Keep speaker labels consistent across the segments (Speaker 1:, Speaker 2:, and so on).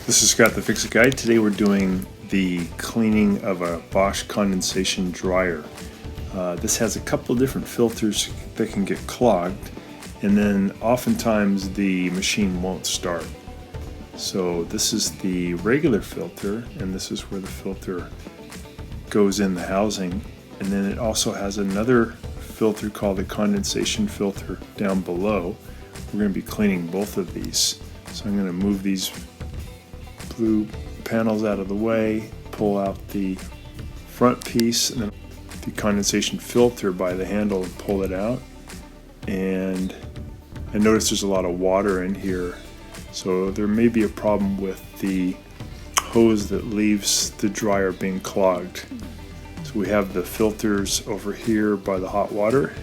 Speaker 1: This is Scott the Fix-It Guy. Today we're doing the cleaning of a Bosch condensation dryer. This has a couple of different filters that can get clogged, and then oftentimes the machine won't start. So this is the regular filter, and this is where the filter goes in the housing. And then it also has another filter called the condensation filter down below. We're going to be cleaning both of these. So I'm going to move these blue panels out of the way, pull out the front piece and then the condensation filter by the handle and pull it out. And I notice there's a lot of water in here, so there may be a problem with the hose that leaves the dryer being clogged. So we have the filters over here by the hot water,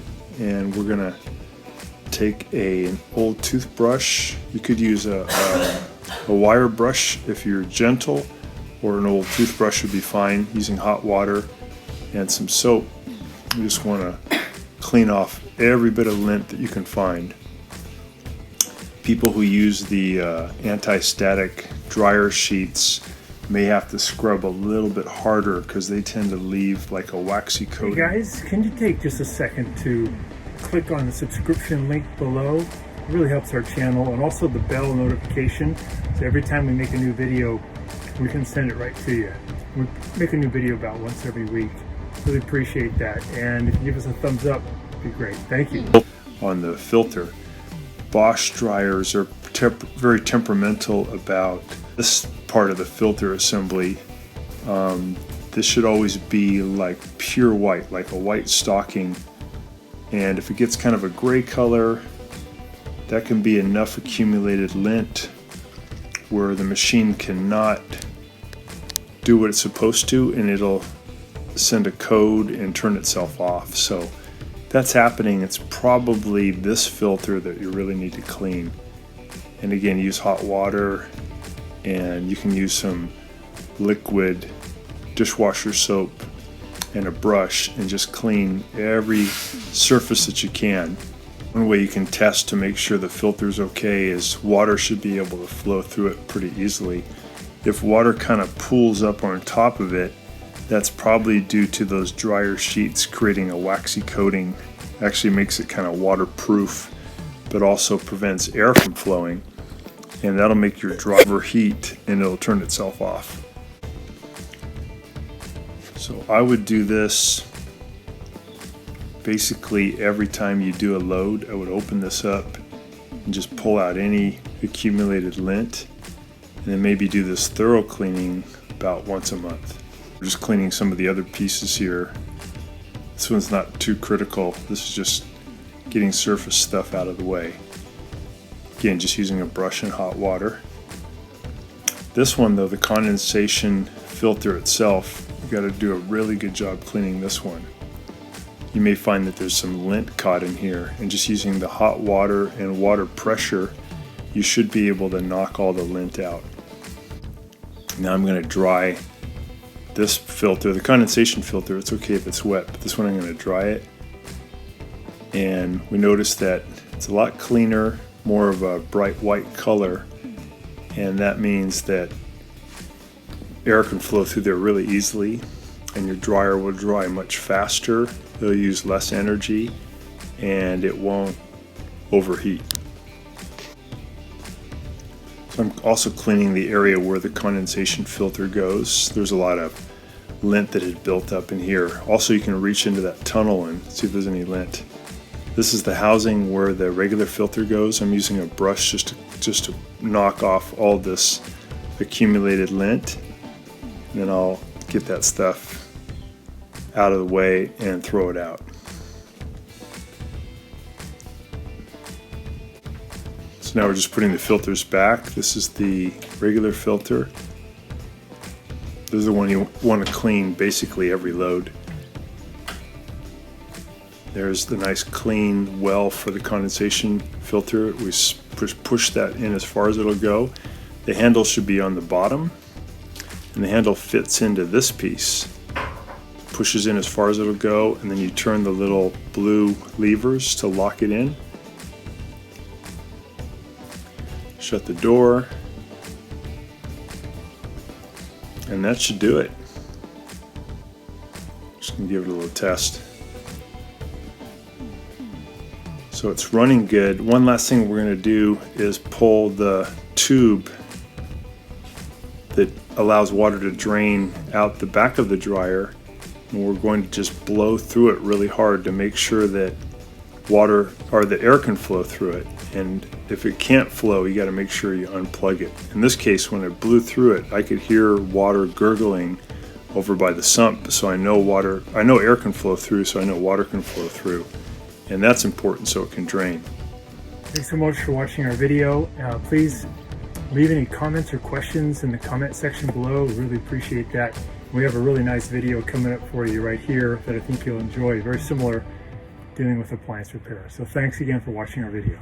Speaker 1: and we're gonna take an old toothbrush. You could use a wire brush if you're gentle, or an old toothbrush would be fine, using hot water and some soap. You just want to clean off every bit of lint that you can find. People who use the anti-static dryer sheets may have to scrub a little bit harder because they tend to leave like a waxy coating.
Speaker 2: Hey guys, can you take just a second to click on the subscription link below? It really helps our channel, and also the bell notification, so every time we make a new video we can send it right to you. We make a new video about once every week. Really appreciate that, and if you give us a thumbs up, it'd be great. Thank you.
Speaker 1: On the filter, Bosch dryers are very temperamental about this part of the filter assembly. This should always be like pure white, like a white stocking, and if it gets kind of a gray color, that can be enough accumulated lint where the machine cannot do what it's supposed to, and it'll send a code and turn itself off. So if that's happening, it's probably this filter that you really need to clean. And again, use hot water, and you can use some liquid dishwasher soap and a brush and just clean every surface that you can. One way you can test to make sure the filter's okay is water should be able to flow through it pretty easily. If water kind of pools up on top of it, that's probably due to those dryer sheets creating a waxy coating. Actually makes it kind of waterproof, but also prevents air from flowing, and that'll make your dryer overheat and it'll turn itself off. So I would do this basically every time you do a load. I would open this up and just pull out any accumulated lint, and then maybe do this thorough cleaning about once a month. We're just cleaning some of the other pieces here. This one's not too critical. This is just getting surface stuff out of the way. Again, just using a brush and hot water. This one though, the condensation filter itself, you got to do a really good job cleaning this one. You may find that there's some lint caught in here, and just using the hot water and water pressure, you should be able to knock all the lint out. Now I'm going to dry this filter, the condensation filter. It's okay if it's wet, but this one I'm going to dry it. And we notice that it's a lot cleaner, more of a bright white color, and that means that air can flow through there really easily, and your dryer will dry much faster. It'll use less energy, and it won't overheat. So I'm also cleaning the area where the condensation filter goes. There's a lot of lint that had built up in here. Also, you can reach into that tunnel and see if there's any lint. This is the housing where the regular filter goes. I'm using a brush just to knock off all this accumulated lint, and then I'll get that stuff out of the way and throw it out. So now we're just putting the filters back. This is the regular filter. This is the one you want to clean basically every load. There's the nice clean well for the condensation filter. We push that in as far as it'll go. The handle should be on the bottom, and the handle fits into this piece. Pushes in as far as it'll go, and then you turn the little blue levers to lock it in. Shut the door, And that should do it. Just gonna give it a little test. So it's running good. One last thing we're gonna do is pull the tube that allows water to drain out the back of the dryer, and we're going to just blow through it really hard to make sure that water or the air can flow through it. And if it can't flow, you got to make sure you unplug it. In this case, when it blew through it, I could hear water gurgling over by the sump, so I know air can flow through, so I know water can flow through, and that's important so it can drain.
Speaker 2: Thanks so much for watching our video. Please leave any comments or questions in the comment section below. We really appreciate that. We have a really nice video coming up for you right here that I think you'll enjoy, very similar dealing with appliance repair. So thanks again for watching our video.